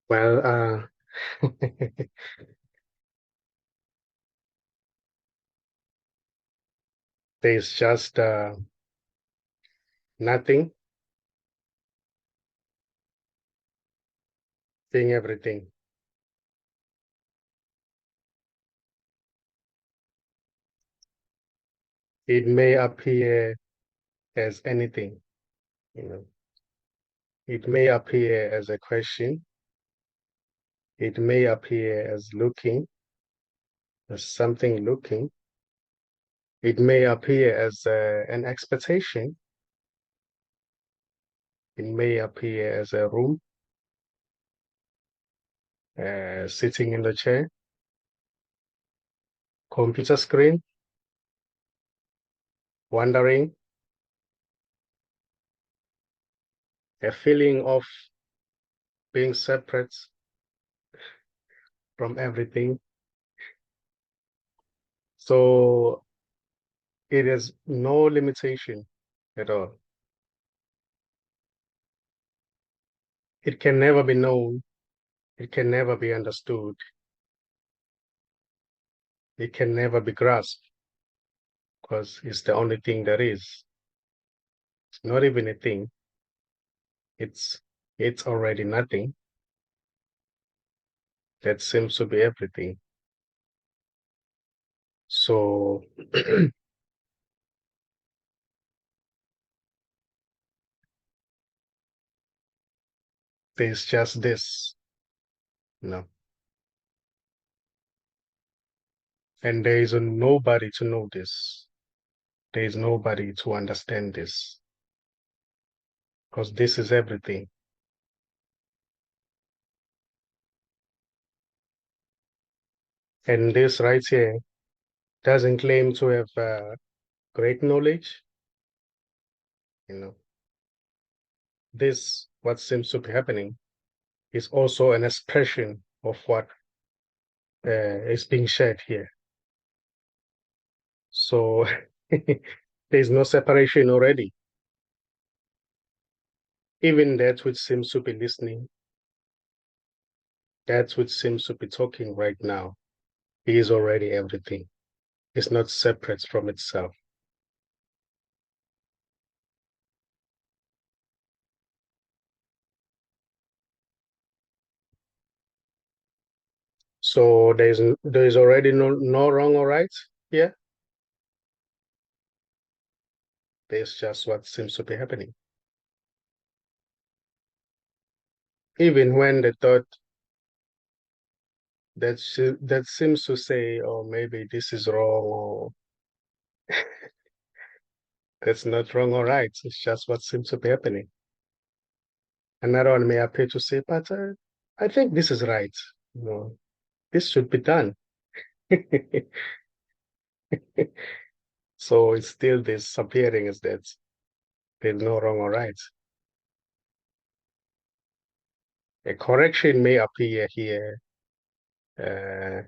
Well, there's just nothing being everything. It may appear as anything, you know. It may appear as a question. It may appear as looking, as something looking. It may appear as an expectation. It may appear as a room, sitting in the chair, computer screen, wandering, a feeling of being separate from everything. So it has no limitation at all. It can never be known. It can never be understood. It can never be grasped because it's the only thing that is. It's not even a thing. It's it's already nothing. That seems to be everything. So there's just this, you know, and there is nobody to know this. There is nobody to understand this because this is everything. And this right here doesn't claim to have great knowledge, you know. This, what seems to be happening, is also an expression of what is being shared here. So there's no separation already. Even that which seems to be listening, that which seems to be talking right now, is already everything. It's not separate from itself. So there's already no wrong or right here. There's just what seems to be happening. Even when the thought that seems to say, oh, maybe this is wrong, or that's not wrong or right. It's just what seems to be happening. Another one may appear to say, but I think this is right. You know, this should be done. So it's still this appearing as that there's no wrong or right. A correction may appear here. Uh,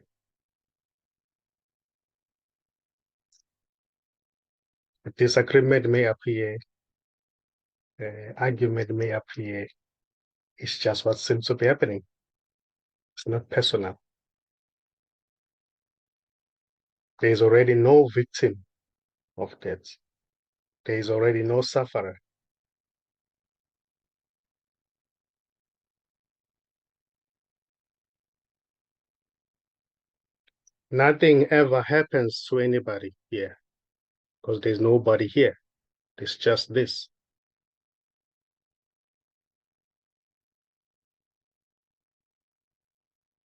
a disagreement may appear. Argument may appear. It's just what seems to be happening. It's not personal. There's already no victim of that. There is already no sufferer. Nothing ever happens to anybody here because there's nobody here. It's just this.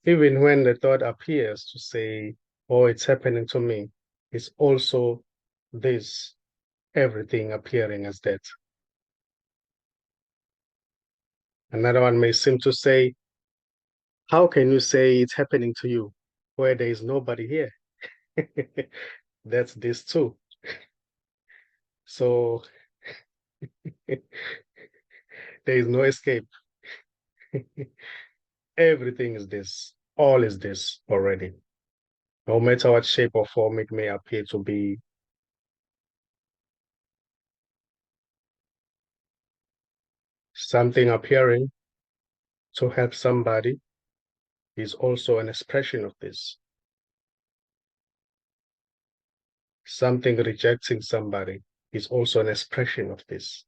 Even when the thought appears to say, oh, it's happening to me, it's also this, everything appearing as that. Another one may seem to say, how can you say it's happening to you where there is nobody here? That's this too. So there is no escape. Everything is this. All is this already. No matter what shape or form it may appear to be, something appearing To help somebody is also an expression of this. Something rejecting somebody is also an expression of this.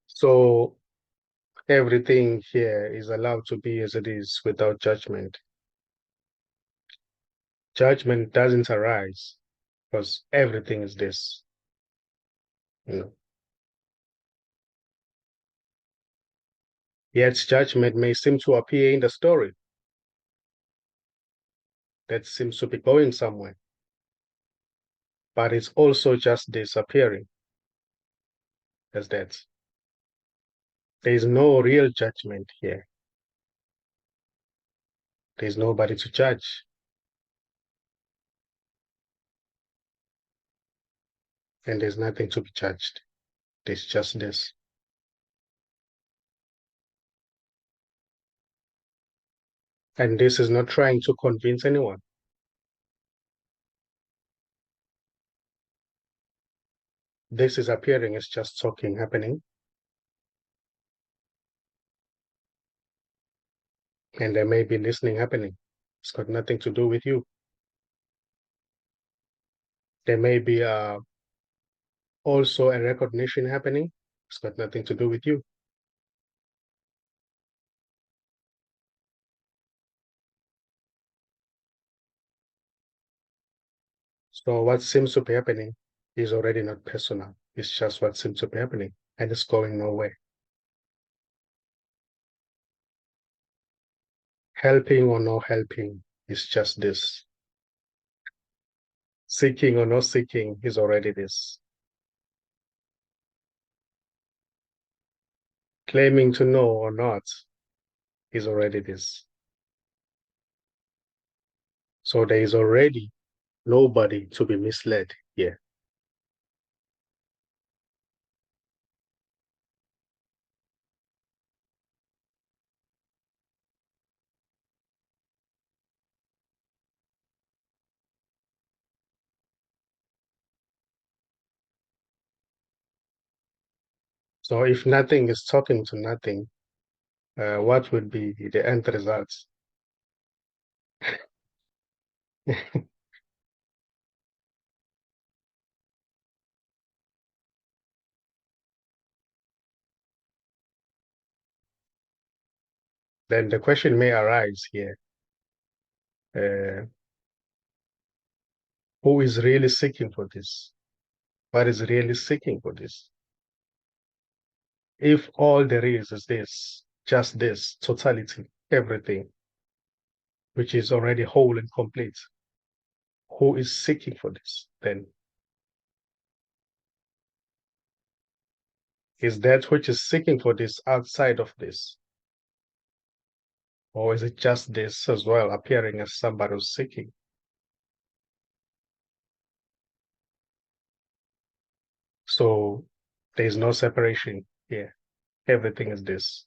So everything here is allowed to be as it is without judgment. Judgment doesn't arise because everything is this. You know. Yet judgment may seem to appear in the story that seems to be going somewhere, but it's also just disappearing as that. There is no real judgment here. There's nobody to judge. And there's nothing to be judged. There's just this. And this is not trying to convince anyone. This is appearing as just talking happening. And there may be listening happening. It's got nothing to do with you. There may be also a recognition happening. It's got nothing to do with you. So what seems to be happening is already not personal. It's just what seems to be happening, and it's going nowhere. Helping or not helping is just this. Seeking or not seeking is already this. Claiming to know or not is already this. So there is already nobody to be misled here. So if nothing is talking to nothing, what would be the end results? Then the question may arise here, uh, who is really seeking for this? What is really seeking for this? If all there is this, just this, totality, everything, which is already whole and complete, who is seeking for this then? Is that which is seeking for this outside of this? Or is it just this as well, appearing as somebody who's seeking? So there's no separation here. Everything is this.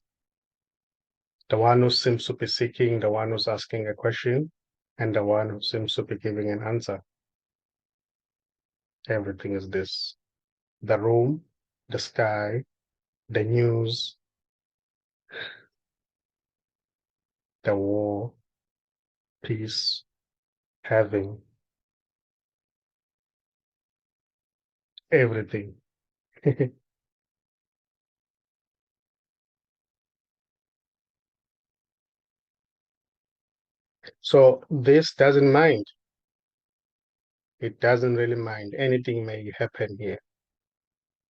The one who seems to be seeking, the one who's asking a question, and the one who seems to be giving an answer. Everything is this. The room, the sky, the news, the war, peace, having, everything. So this doesn't mind. It doesn't really mind. Anything may happen here.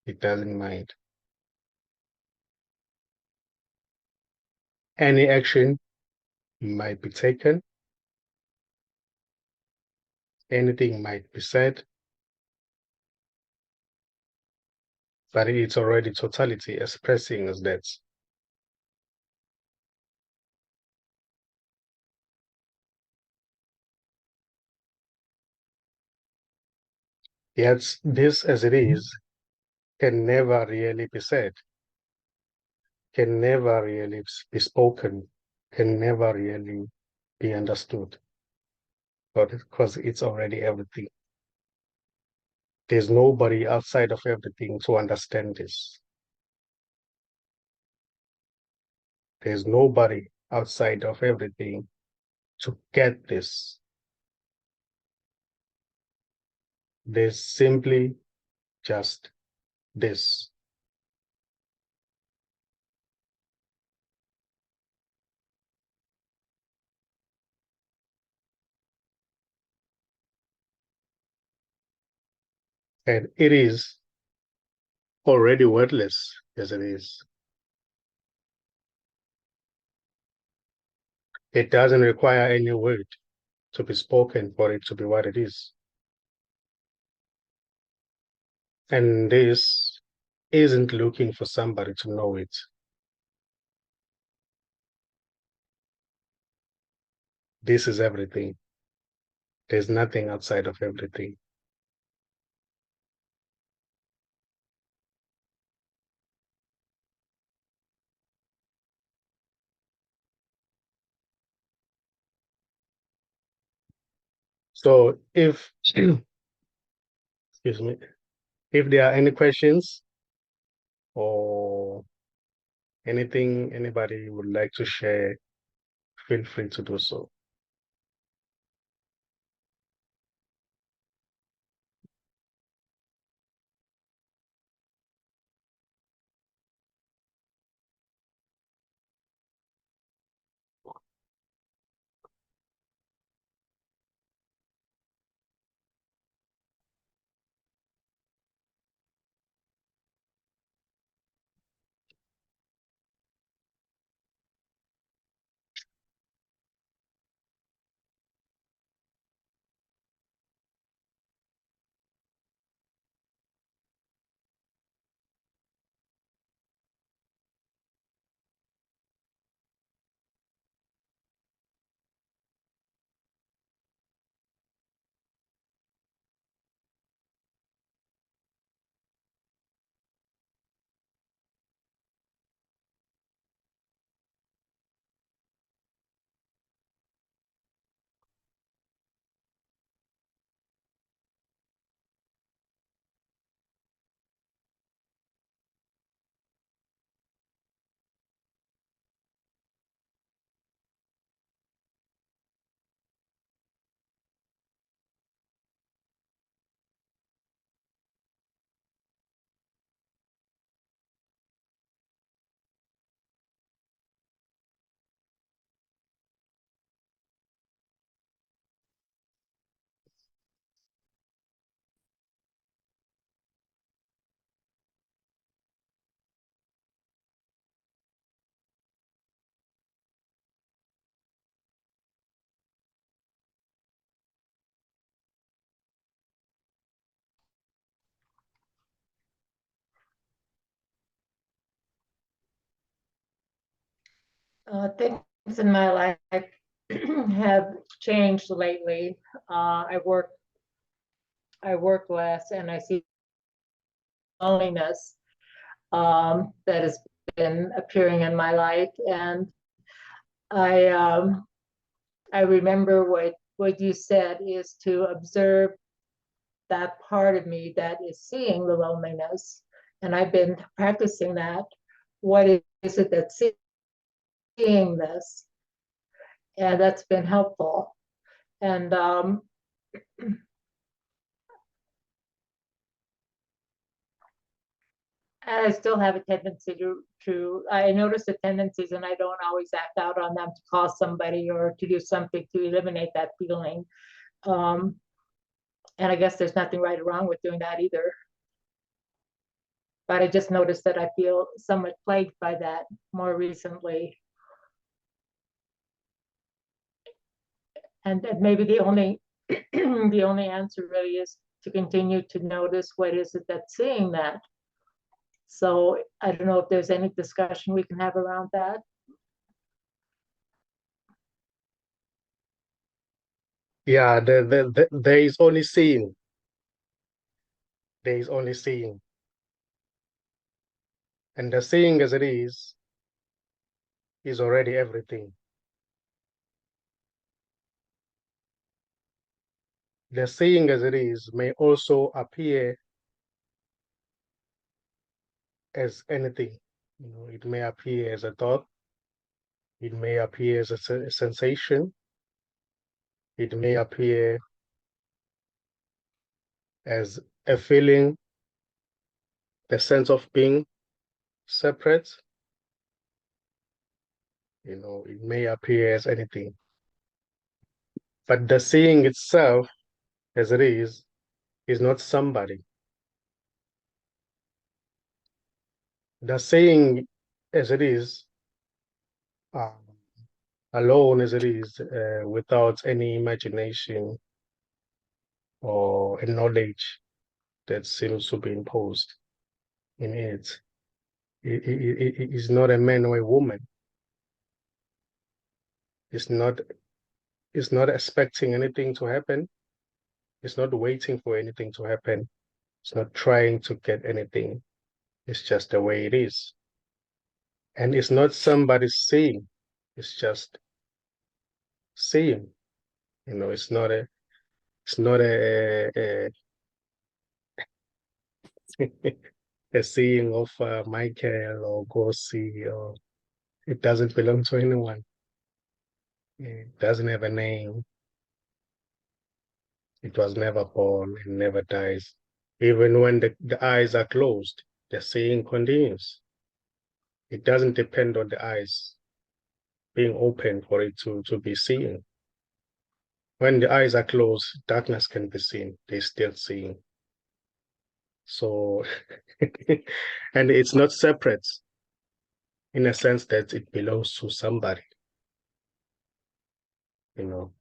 It doesn't mind. Any action might be taken. Anything might be said, but it's already totality expressing as that. Yet this as it is can never really be said, can never really be spoken. can never really be understood, but because it's already everything. There's nobody outside of everything to understand this. There's nobody outside of everything to get this. There's simply just this. And it is already wordless as it is. It doesn't require any word to be spoken for it to be what it is. And this isn't looking for somebody to know it. This is everything. There's nothing outside of everything. So if, excuse me, if there are any questions or anything anybody would like to share, feel free to do so. Things in my life have changed lately. I work less, and I see loneliness that has been appearing in my life. And I um, I remember what you said is to observe that part of me that is seeing the loneliness, and I've been practicing that. What is it that's seeing this? And that's been helpful. And I still have a tendency I notice the tendencies and I don't always act out on them to call somebody or to do something to eliminate that feeling. Um, and I guess there's nothing right or wrong with doing that either. But I just noticed that I feel somewhat plagued by that more recently. And maybe the only the only answer really is to continue to notice what is it that's seeing that. So I don't know if there's any discussion we can have around that. Yeah, there is only seeing. There is only seeing. And the seeing as it is already everything. The seeing as it is may also appear as anything. It may appear as a thought, it may appear as a sensation, it may appear as a feeling, the sense of being separate. It may appear as anything. But the seeing itself, as it is not somebody. The seeing as it is, uh, alone as it is, without any imagination or a knowledge that seems to be imposed in it. It is not a man or a woman. It's not, it's not expecting anything to happen. It's not waiting for anything to happen. It's not trying to get anything. It's just the way it is. And it's not somebody saying, it's just saying. It's not a a saying of Michael or Gossi, or it doesn't belong to anyone. It doesn't have a name. It was never born and never dies. Even when the eyes are closed, the saying continues. It doesn't depend on the eyes being open for it to be seen. When the eyes are closed, darkness can be seen. They're still seeing. So, and it's not separate in a sense that it belongs to somebody, you know.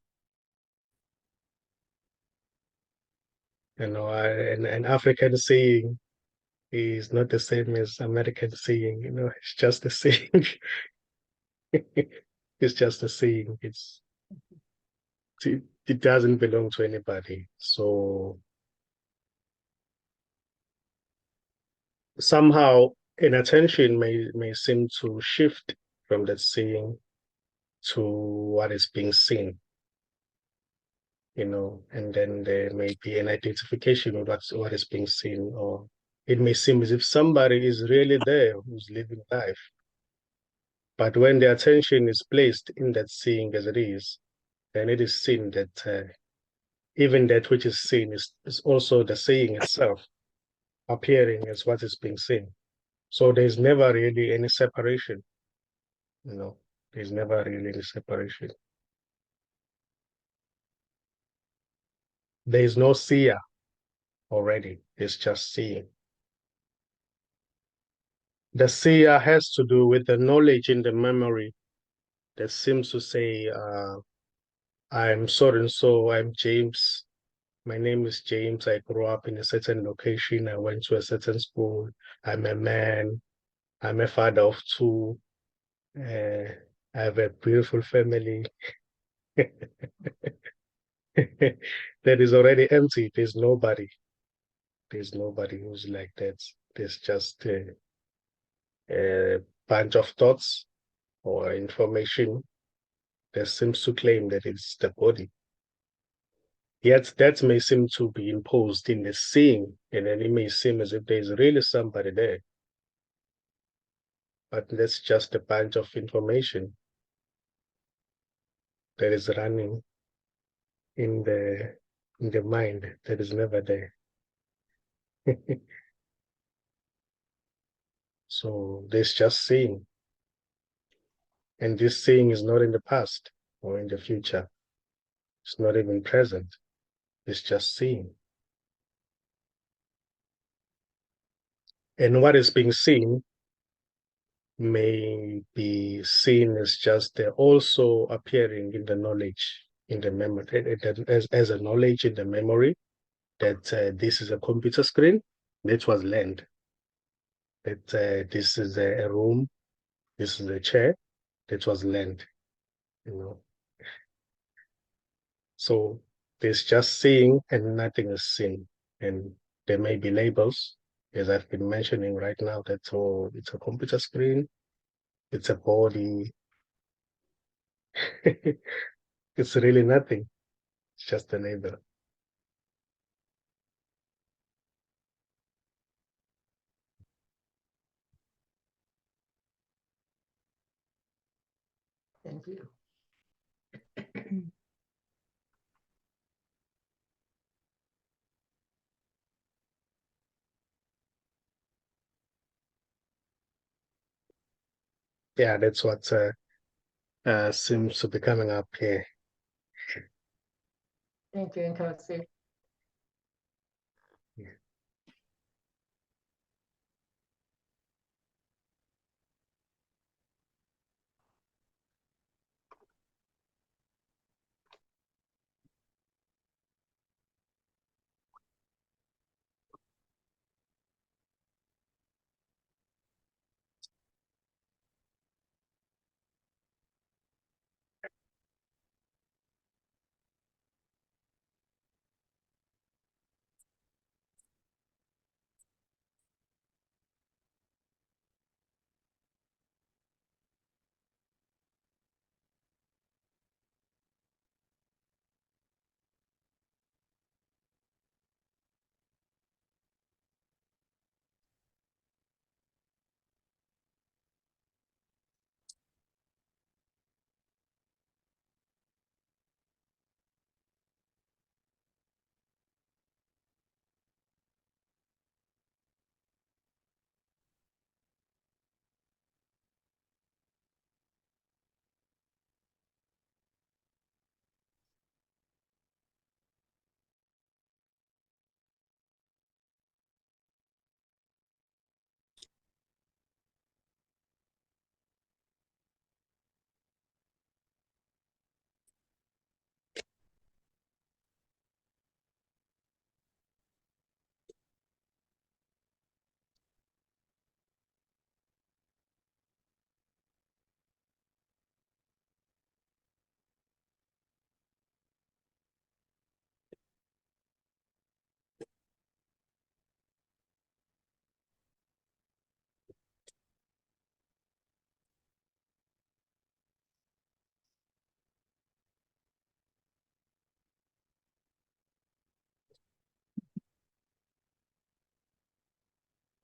An African saying is not the same as American saying, it's just a saying. It's just a saying. It doesn't belong to anybody. So somehow an attention may seem to shift from that saying to what is being seen, and then there may be an identification of what is being seen, or it may seem as if somebody is really there who's living life. But when the attention is placed in that seeing as it is, then it is seen that even that which is seen is also the seeing itself appearing as what is being seen. So there's never really any separation, you know, there's never really any separation. There is no seer already, it's just seeing. The seer has to do with the knowledge in the memory that seems to say, I'm so and so, I'm James. My name is James. I grew up in a certain location. I went to a certain school. I'm a man. I'm a father of two. I have a beautiful family. That is already empty. There's nobody. There's nobody who's like that. There's just a bunch of thoughts or information that seems to claim that it's the body. Yet that may seem to be imposed in the seeing, and then it may seem as if there's really somebody there. But that's just a bunch of information that is running in the mind that is never there. So there's just seeing, and this seeing is not in the past or in the future. It's not even present. It's just seeing. And what is being seen may be seen as just also appearing in the knowledge, in the memory, as a knowledge in the memory that this is a computer screen. That was learned. That this is a room. This is a chair. That was learned. You know. So there's just seeing and nothing is seen. And there may be labels, as I've been mentioning right now, that it's a computer screen, it's a body. It's really nothing. It's just a label. yeah, that's what seems to be coming up here. Thank you, Nkosi.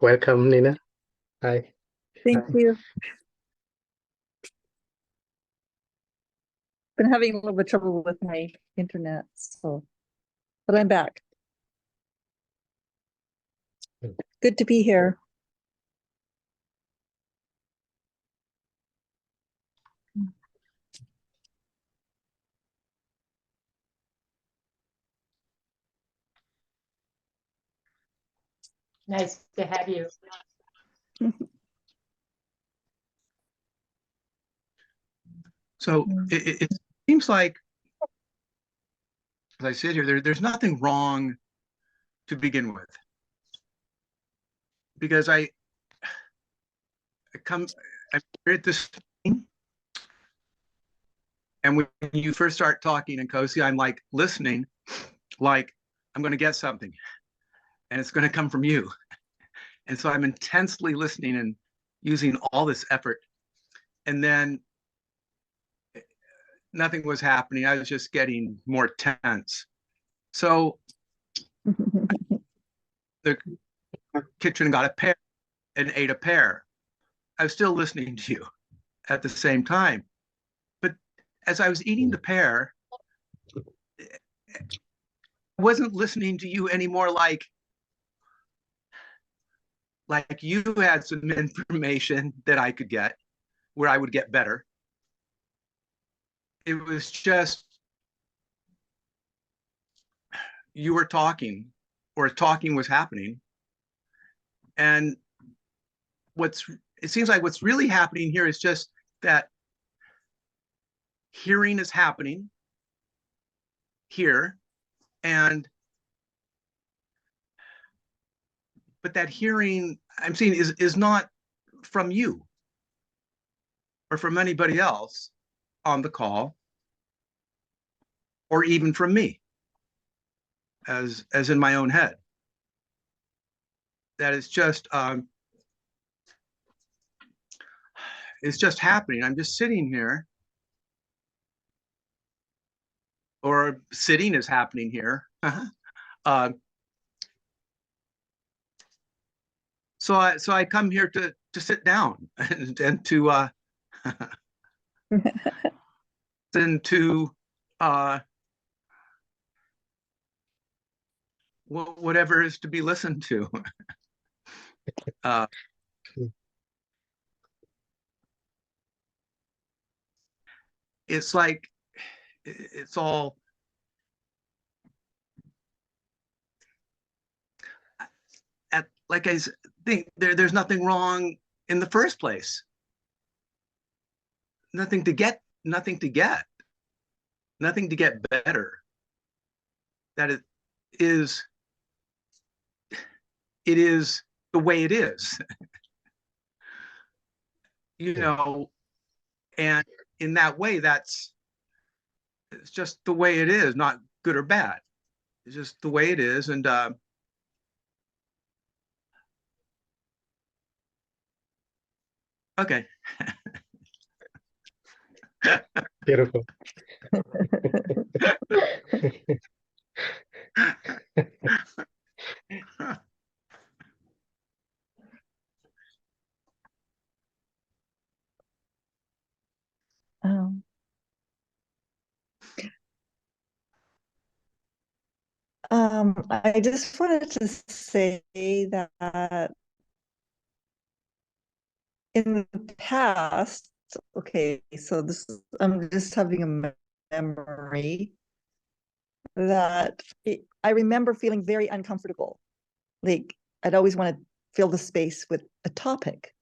Welcome, Nina. Hi. Thank Hi. you. Been having a little bit of trouble with my internet, but I'm back. Good to be here. Nice to have you. So it seems like, as I sit here, there's nothing wrong to begin with, because I'm here at this thing, and when you first start talking in Kosi, I'm like listening, like I'm going to get something, and it's going to come from you, and so I'm intensely listening and using all this effort, and then nothing was happening. I was just getting more tense. So the kitchen got a pear and ate a pear. I was still listening to you at the same time. But as I was eating the pear, I wasn't listening to you anymore like you had some information that I could get where I would get better. It was just you were talking, or talking was happening. And it seems like what's really happening here is just that hearing is happening here, and but that hearing I'm seeing is not from you or from anybody else on the call, or even from me as in my own head. That is just it's just happening. I'm just sitting here, or sitting is happening here. uh, so I come here to sit down and to and to whatever is to be listened to. uh, it's like it's all like I think there's nothing wrong in the first place. Nothing to get, nothing to get, nothing to get better. That is, it is the way it is, you know, and in that way, it's just the way it is, not good or bad. It's just the way it is. And okay. Beautiful. Um, I just wanted to say that in the past, okay, so I'm just having a memory that I remember feeling very uncomfortable. Like I'd always want to fill the space with a topic,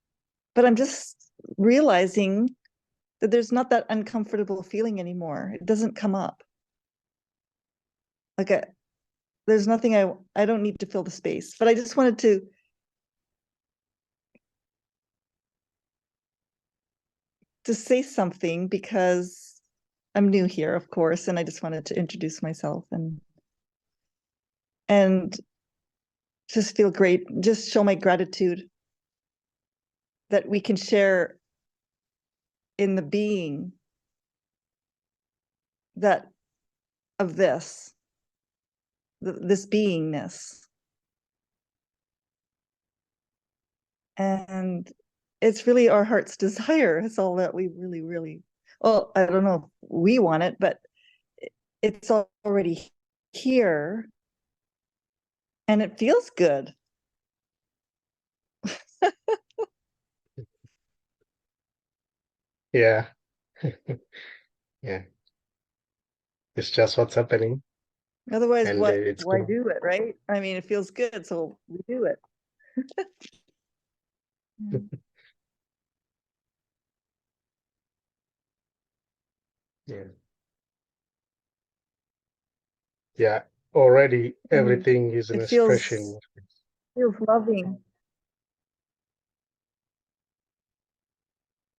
but I'm just realizing that there's not that uncomfortable feeling anymore. It doesn't come up. Like there's nothing I don't need to fill the space, but I just wanted to say something because I'm new here, of course, and I just wanted to introduce myself and just feel great, just show my gratitude that we can share in the being that of this beingness. And it's really our heart's desire. It's all that we really, really, well, I don't know if we want it, but it's already here and it feels good. Yeah. Yeah. It's just what's happening. Otherwise, And it's why good. do it, right? I mean, it feels good, so we do it. Yeah. Yeah. Already And everything is an it expression. feels loving.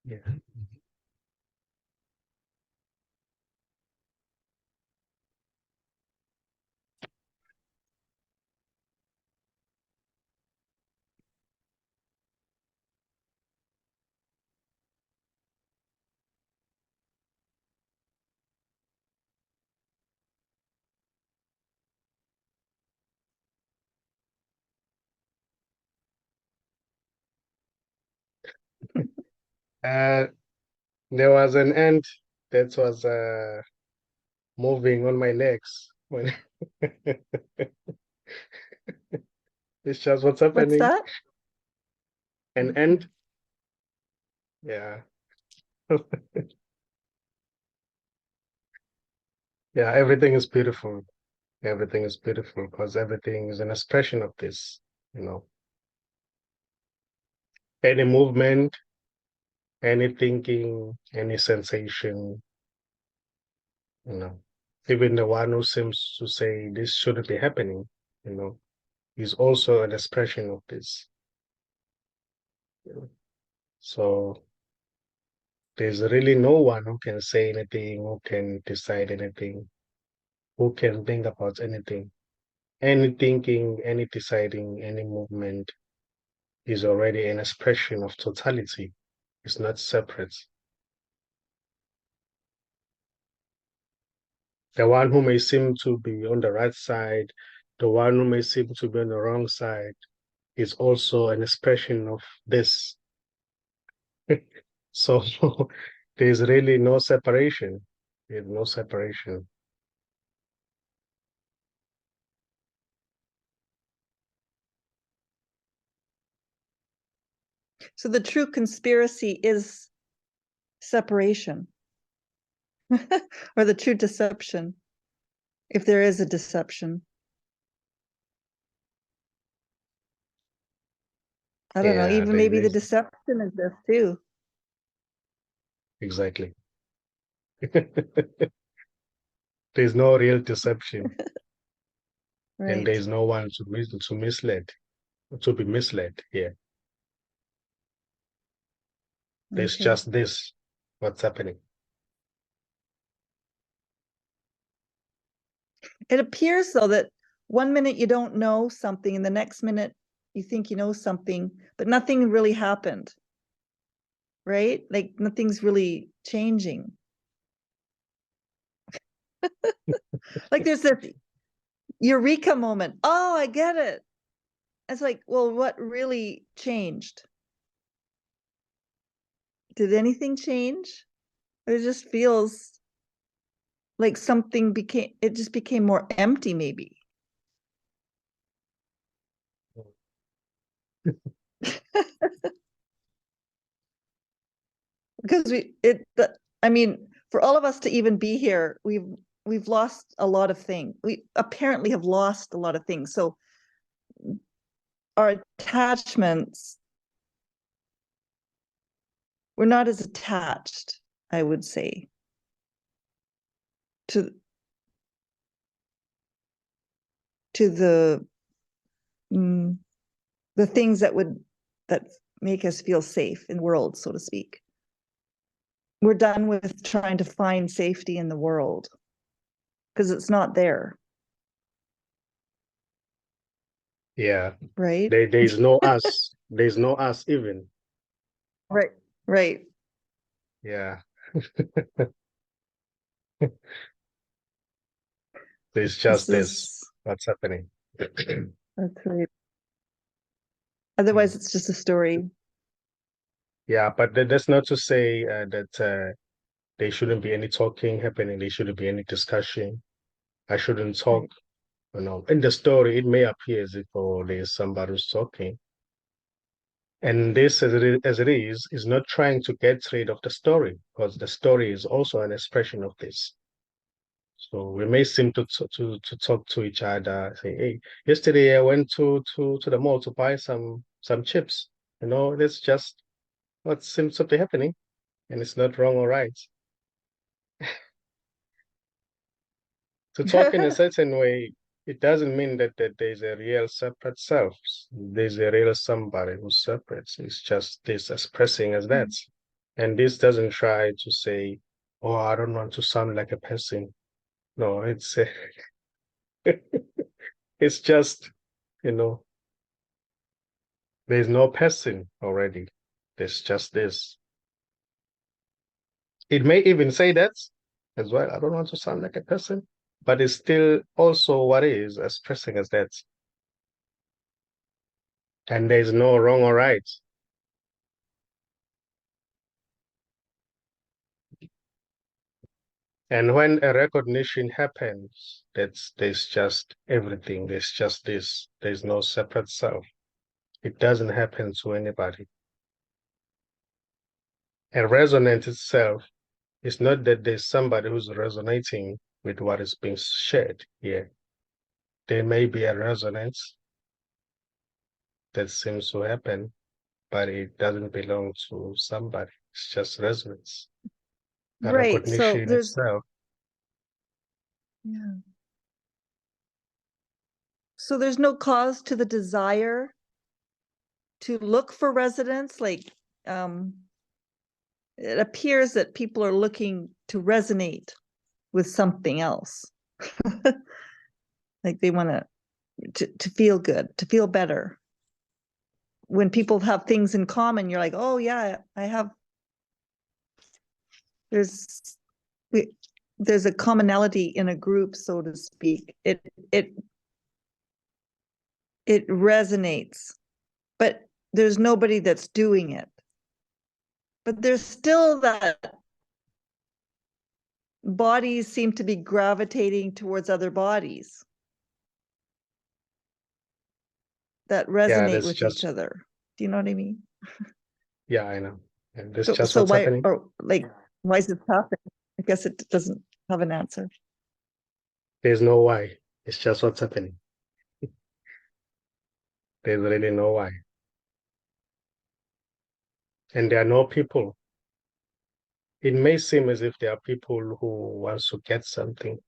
Yeah. Uh, there was an ant that was moving on my legs when it's just what's What's happening. that? An ant. Yeah. Yeah, everything is beautiful. Everything is beautiful because everything is an expression of this, you know. Any movement, any thinking, any sensation, you know. Even the one who seems to say this shouldn't be happening, you know, is also an expression of this. You know? So there's really no one who can say anything, who can decide anything, who can think about anything. Any thinking, any deciding, any movement is already an expression of totality. It's not separate. The one who may seem to be on the right side, the one who may seem to be on the wrong side, is also an expression of this. So there's really no separation. There's no separation. So the true conspiracy is separation. or the true deception, if there is a deception. I don't know, Yeah, even maybe the there's deception is this too. exactly. There's no real deception, and Right. there's no one to be misled here. There's Okay. just this, what's happening. It appears though that one minute you don't know something and the next minute you think you know something, but nothing really happened. Right? Like nothing's really changing. Like there's this eureka moment. Oh, I get it. It's like, well, what really changed? Did anything change? It just feels like something it just became more empty, maybe. Because I mean, for all of us to even be here, we've lost a lot of things. We apparently have lost a lot of things. So our attachments, we're not as attached, I would say, to the things that make us feel safe in the world, so to speak. We're done with trying to find safety in the world because it's not there. Yeah, Right? there's no us. There's no us even. Right. Right. Yeah. There's just this. What's happening? That's right. Otherwise, it's just a story. Yeah, but that's not to say that there shouldn't be any talking happening. There shouldn't be any discussion. I shouldn't talk. In the story, it may appear as if there's somebody who's talking. And this, as it is not trying to get rid of the story, because the story is also an expression of this. So we may seem to talk to each other, say, "Hey, yesterday I went to the mall to buy some chips." That's just what seems to be happening, and it's not wrong or right. To talk in a certain way, it doesn't mean that there's a real separate self. There's a real somebody who's separate. It's just this expressing as that. And this doesn't try to say, "Oh, I don't want to sound like a person." No, it's just, you know, there's no person already. There's just this. It may even say that as well. I don't want to sound like a person, but it's still also what is expressing as that. And there's no wrong or right. And when a recognition happens, there's just everything. There's just this. There's no separate self. It doesn't happen to anybody. And resonance itself is not that there's somebody who's resonating with what is being shared here. There may be a resonance that seems to happen, but it doesn't belong to somebody. It's just resonance. A Right. So recognition itself. yeah. So there's no cause to the desire to look for resonance. Like it appears that people are looking to resonate with something else. Like they want to feel good, to feel better. When people have things in common, you're like, oh yeah, there's a commonality in a group, so to speak. It resonates, but there's nobody that's doing it. But there's still that bodies seem to be gravitating towards other bodies that resonate with each other. Do you know what I mean? Yeah, I know. And that's So just what's why, happening. or like, why is this happening? I guess it doesn't have an answer. There's no why. It's just what's happening. There's really no why. And there are no people. It may seem as if there are people who wants to get something,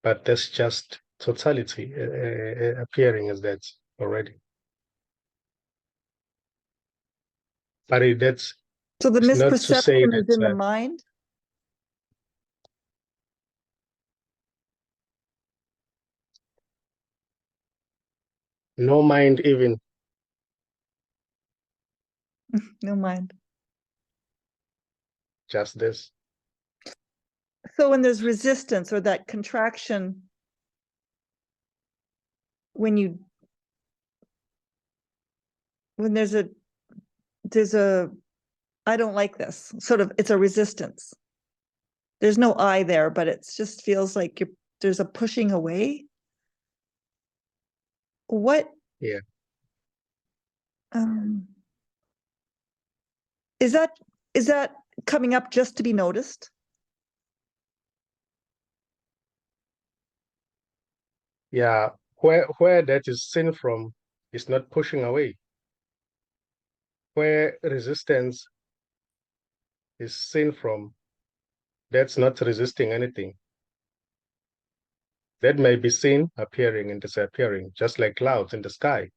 but that's just totality appearing as that already. But that's So the not to say misperception is in the that mind. no mind even. No mind. Just this. So when there's resistance or that contraction, when there's a I don't like this, sort of, it's a resistance. There's no I there, but it just feels like there's a pushing away. What? Yeah. Is that coming up just to be noticed? Yeah. Where that is seen from is not pushing away. Where resistance is seen from, that's not resisting anything. That may be seen appearing and disappearing, just like clouds in the sky.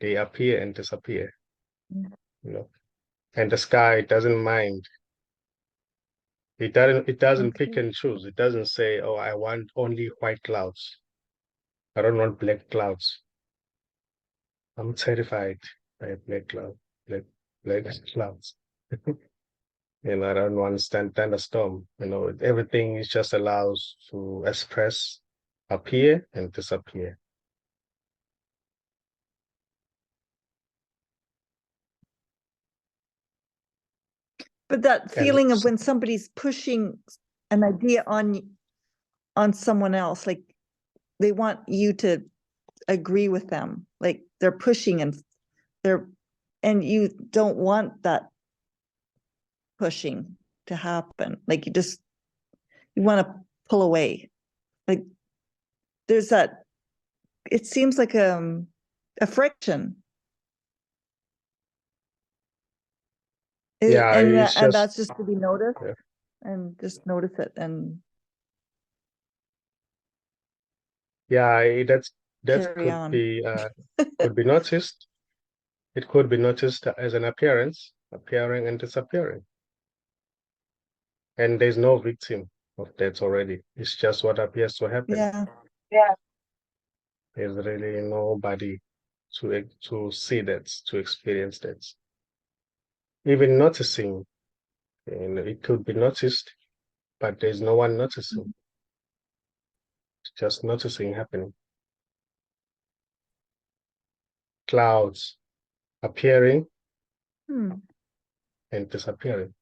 They appear and disappear. Mm. You know, and the sky doesn't mind. It doesn't Okay. pick and choose. It doesn't say, oh, I want only white clouds. I don't want black clouds. I'm terrified by black clouds. You know, I don't want thunderstorm. You know, everything is just allows to express, appear and disappear. But that And feeling of when somebody's pushing an idea on someone else, like they want you to agree with them, like they're pushing and you don't want that pushing to happen. Like you want to pull away. Like there's that, it seems like a friction. yeah, it's And just that's just to be noticed. yeah. And just notice it. And Yeah, that carry on. could be noticed. It could be noticed as an appearance, appearing and disappearing. And there's no victim of that already. It's just what appears to happen. Yeah. There's really nobody to see that, to experience that. Even noticing, it could be noticed, but there's no one noticing. It's just noticing happening. Clouds appearing Hmm. and disappearing.